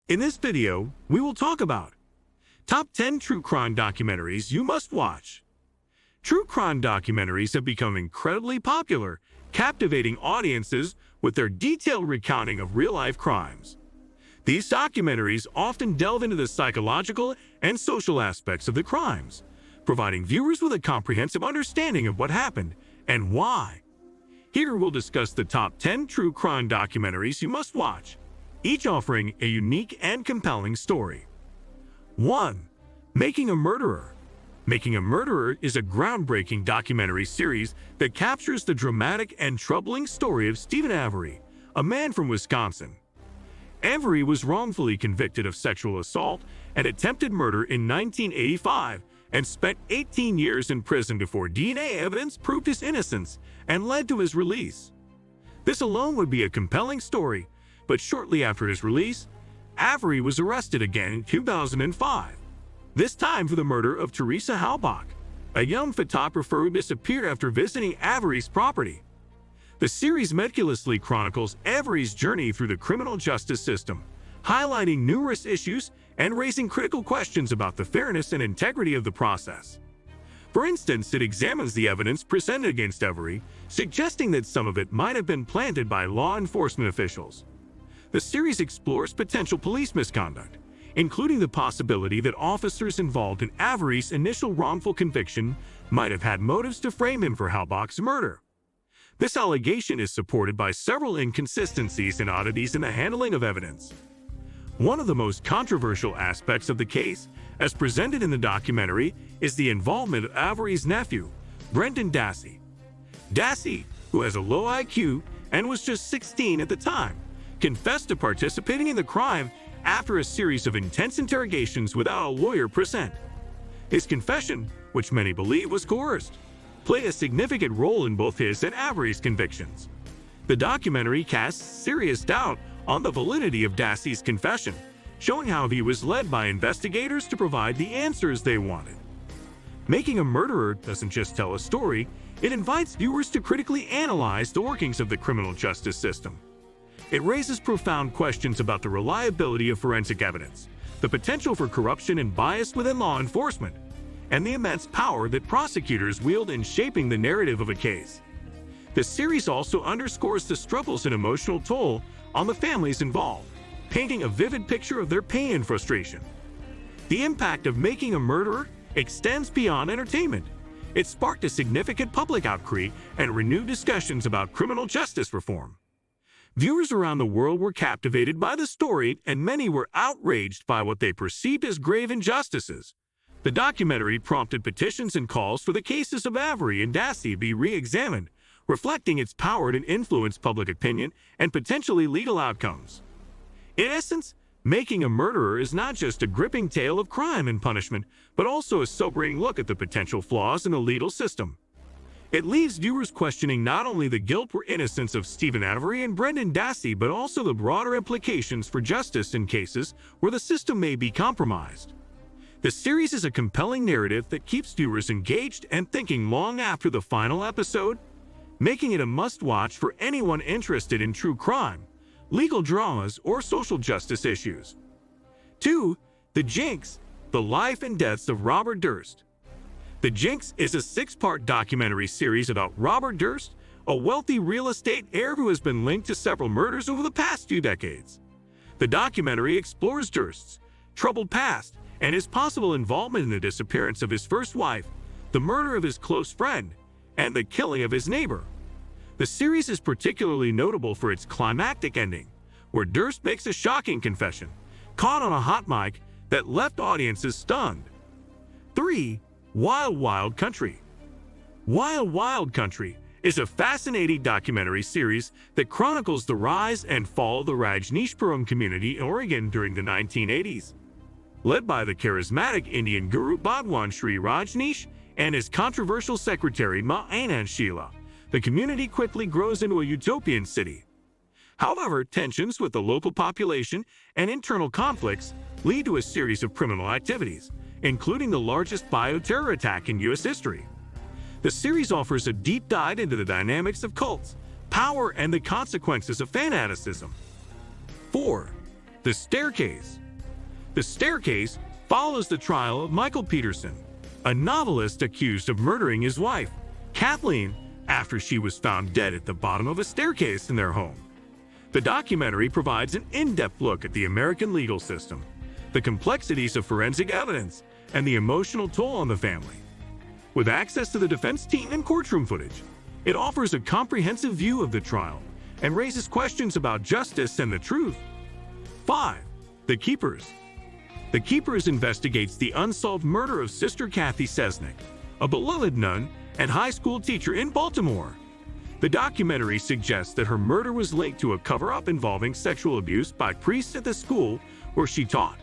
In this video, we will talk about Top 10 True Crime Documentaries You Must Watch. True crime documentaries have become incredibly popular, captivating audiences with their detailed recounting of real-life crimes. These documentaries often delve into the psychological and social aspects of the crimes, providing viewers with a comprehensive understanding of what happened and why. Here we'll discuss the top 10 true crime documentaries you must watch, each offering a unique and compelling story. 1. Making a Murderer. Making a Murderer is a groundbreaking documentary series that captures the dramatic and troubling story of Stephen Avery, a man from Wisconsin. Avery was wrongfully convicted of sexual assault and attempted murder in 1985 and spent 18 years in prison before DNA evidence proved his innocence and led to his release. This alone would be a compelling story, but shortly after his release, Avery was arrested again in 2005, this time for the murder of Teresa Halbach, a young photographer who disappeared after visiting Avery's property. The series meticulously chronicles Avery's journey through the criminal justice system, highlighting numerous issues and raising critical questions about the fairness and integrity of the process. For instance, it examines the evidence presented against Avery, suggesting that some of it might have been planted by law enforcement officials. The series explores potential police misconduct, including the possibility that officers involved in Avery's initial wrongful conviction might have had motives to frame him for Halbach's murder. This allegation is supported by several inconsistencies and oddities in the handling of evidence. One of the most controversial aspects of the case, as presented in the documentary, is the involvement of Avery's nephew, Brendan Dassey. Dassey, who has a low IQ and was just 16 at the time, confessed to participating in the crime after a series of intense interrogations without a lawyer present. His confession, which many believe was coerced, played a significant role in both his and Avery's convictions. The documentary casts serious doubt on the validity of Dassey's confession, showing how he was led by investigators to provide the answers they wanted. Making a Murderer doesn't just tell a story, it invites viewers to critically analyze the workings of the criminal justice system. It raises profound questions about the reliability of forensic evidence, the potential for corruption and bias within law enforcement, and the immense power that prosecutors wield in shaping the narrative of a case. The series also underscores the struggles and emotional toll on the families involved, painting a vivid picture of their pain and frustration. The impact of Making a Murderer extends beyond entertainment. It sparked a significant public outcry and renewed discussions about criminal justice reform. Viewers around the world were captivated by the story, and many were outraged by what they perceived as grave injustices. The documentary prompted petitions and calls for the cases of Avery and Dassey be re-examined, reflecting its power to influence public opinion and potentially legal outcomes. In essence, Making a Murderer is not just a gripping tale of crime and punishment, but also a sobering look at the potential flaws in the legal system. It leaves viewers questioning not only the guilt or innocence of Stephen Avery and Brendan Dassey, but also the broader implications for justice in cases where the system may be compromised. The series is a compelling narrative that keeps viewers engaged and thinking long after the final episode, making it a must-watch for anyone interested in true crime, legal dramas, or social justice issues. 2. The Jinx, The Life and Deaths of Robert Durst. The Jinx is a 6-part documentary series about Robert Durst, a wealthy real estate heir who has been linked to several murders over the past few decades. The documentary explores Durst's troubled past and his possible involvement in the disappearance of his first wife, the murder of his close friend, and the killing of his neighbor. The series is particularly notable for its climactic ending, where Durst makes a shocking confession, caught on a hot mic, that left audiences stunned. 3. Wild Wild Country. Wild Wild Country is a fascinating documentary series that chronicles the rise and fall of the Rajneeshpuram community in Oregon during the 1980s. Led by the charismatic Indian guru Bhagwan Sri Rajneesh and his controversial secretary Ma Anand Sheila, the community quickly grows into a utopian city. However, tensions with the local population and internal conflicts lead to a series of criminal activities, including the largest bioterror attack in U.S. history. The series offers a deep dive into the dynamics of cults, power, and the consequences of fanaticism. 4. The Staircase. The Staircase follows the trial of Michael Peterson, a novelist accused of murdering his wife, Kathleen, after she was found dead at the bottom of a staircase in their home. The documentary provides an in-depth look at the American legal system, the complexities of forensic evidence, and the emotional toll on the family. With access to the defense team and courtroom footage, it offers a comprehensive view of the trial and raises questions about justice and the truth. 5. The Keepers. The Keepers investigates the unsolved murder of Sister Kathy Sesnick, a beloved nun and high school teacher in Baltimore. The documentary suggests that her murder was linked to a cover-up involving sexual abuse by priests at the school where she taught.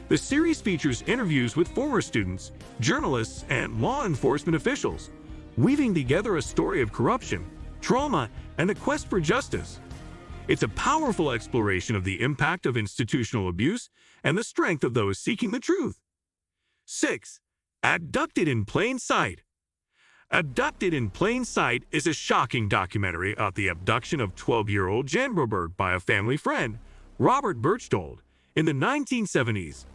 The series features interviews with former students, journalists, and law enforcement officials, weaving together a story of corruption, trauma, and the quest for justice. It's a powerful exploration of the impact of institutional abuse and the strength of those seeking the truth. 6. Abducted in Plain Sight. Abducted in Plain Sight is a shocking documentary about the abduction of 12-year-old Jan Broberg by a family friend, Robert Berchtold, in the 1970s.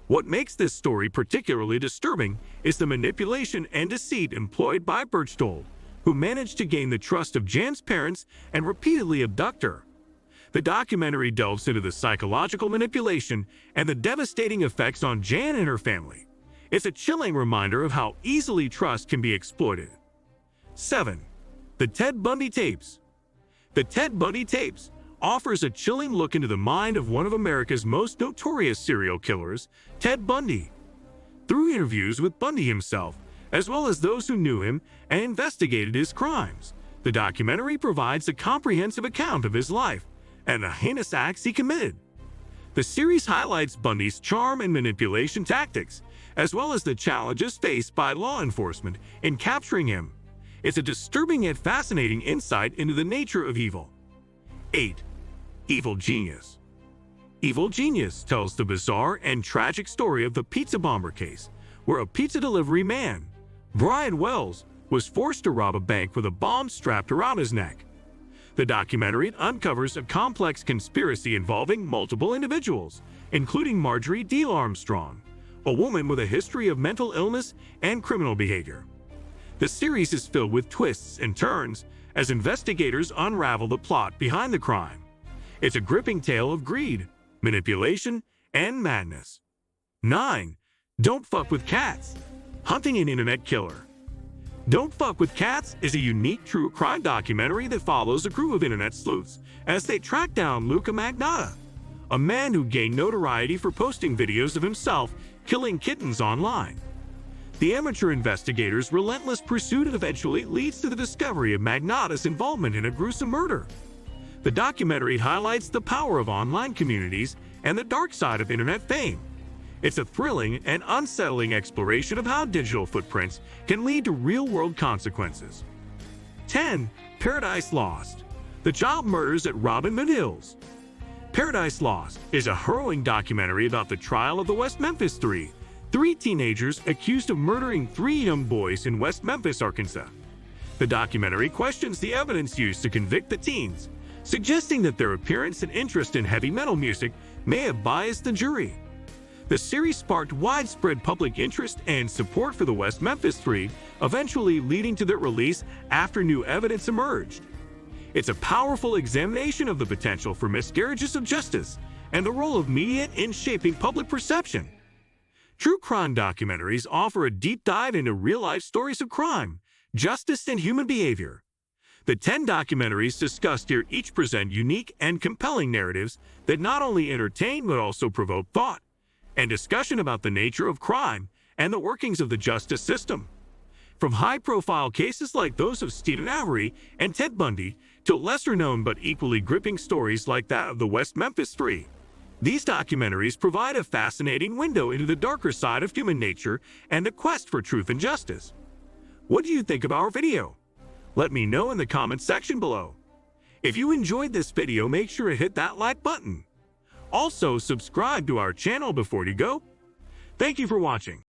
What makes this story particularly disturbing is the manipulation and deceit employed by Berchtold, who managed to gain the trust of Jan's parents and repeatedly abduct her. The documentary delves into the psychological manipulation and the devastating effects on Jan and her family. It's a chilling reminder of how easily trust can be exploited. 7. The Ted Bundy Tapes. The Ted Bundy Tapes offers a chilling look into the mind of one of America's most notorious serial killers, Ted Bundy. Through interviews with Bundy himself, as well as those who knew him and investigated his crimes, the documentary provides a comprehensive account of his life and the heinous acts he committed. The series highlights Bundy's charm and manipulation tactics, as well as the challenges faced by law enforcement in capturing him. It's a disturbing yet fascinating insight into the nature of evil. 8. Evil Genius. Evil Genius tells the bizarre and tragic story of the pizza bomber case, where a pizza delivery man, Brian Wells, was forced to rob a bank with a bomb strapped around his neck. The documentary uncovers a complex conspiracy involving multiple individuals, including Marjorie Diehl Armstrong, a woman with a history of mental illness and criminal behavior. The series is filled with twists and turns as investigators unravel the plot behind the crime. It's a gripping tale of greed, manipulation, and madness. 9. Don't Fuck with Cats. Hunting an Internet Killer. Don't Fuck with Cats is a unique true crime documentary that follows a crew of internet sleuths as they track down Luca Magnotta, a man who gained notoriety for posting videos of himself killing kittens online. The amateur investigators' relentless pursuit eventually leads to the discovery of Magnotta's involvement in a gruesome murder. The documentary highlights the power of online communities and the dark side of internet fame. It's a thrilling and unsettling exploration of how digital footprints can lead to real-world consequences. 10. Paradise Lost. The Child Murders at Robin Hood Hills. Paradise Lost is a harrowing documentary about the trial of the West Memphis Three, three teenagers accused of murdering 3 young boys in West Memphis, Arkansas. The documentary questions the evidence used to convict the teens, suggesting that their appearance and interest in heavy metal music may have biased the jury. The series sparked widespread public interest and support for the West Memphis Three, eventually leading to their release after new evidence emerged. It's a powerful examination of the potential for miscarriages of justice and the role of media in shaping public perception. True crime documentaries offer a deep dive into real-life stories of crime, justice, and human behavior. The 10 documentaries discussed here each present unique and compelling narratives that not only entertain but also provoke thought and discussion about the nature of crime and the workings of the justice system. From high-profile cases like those of Stephen Avery and Ted Bundy to lesser-known but equally gripping stories like that of the West Memphis Three, these documentaries provide a fascinating window into the darker side of human nature and the quest for truth and justice. What do you think of our video? Let me know in the comments section below. If you enjoyed this video, make sure to hit that like button. Also, subscribe to our channel before you go. Thank you for watching.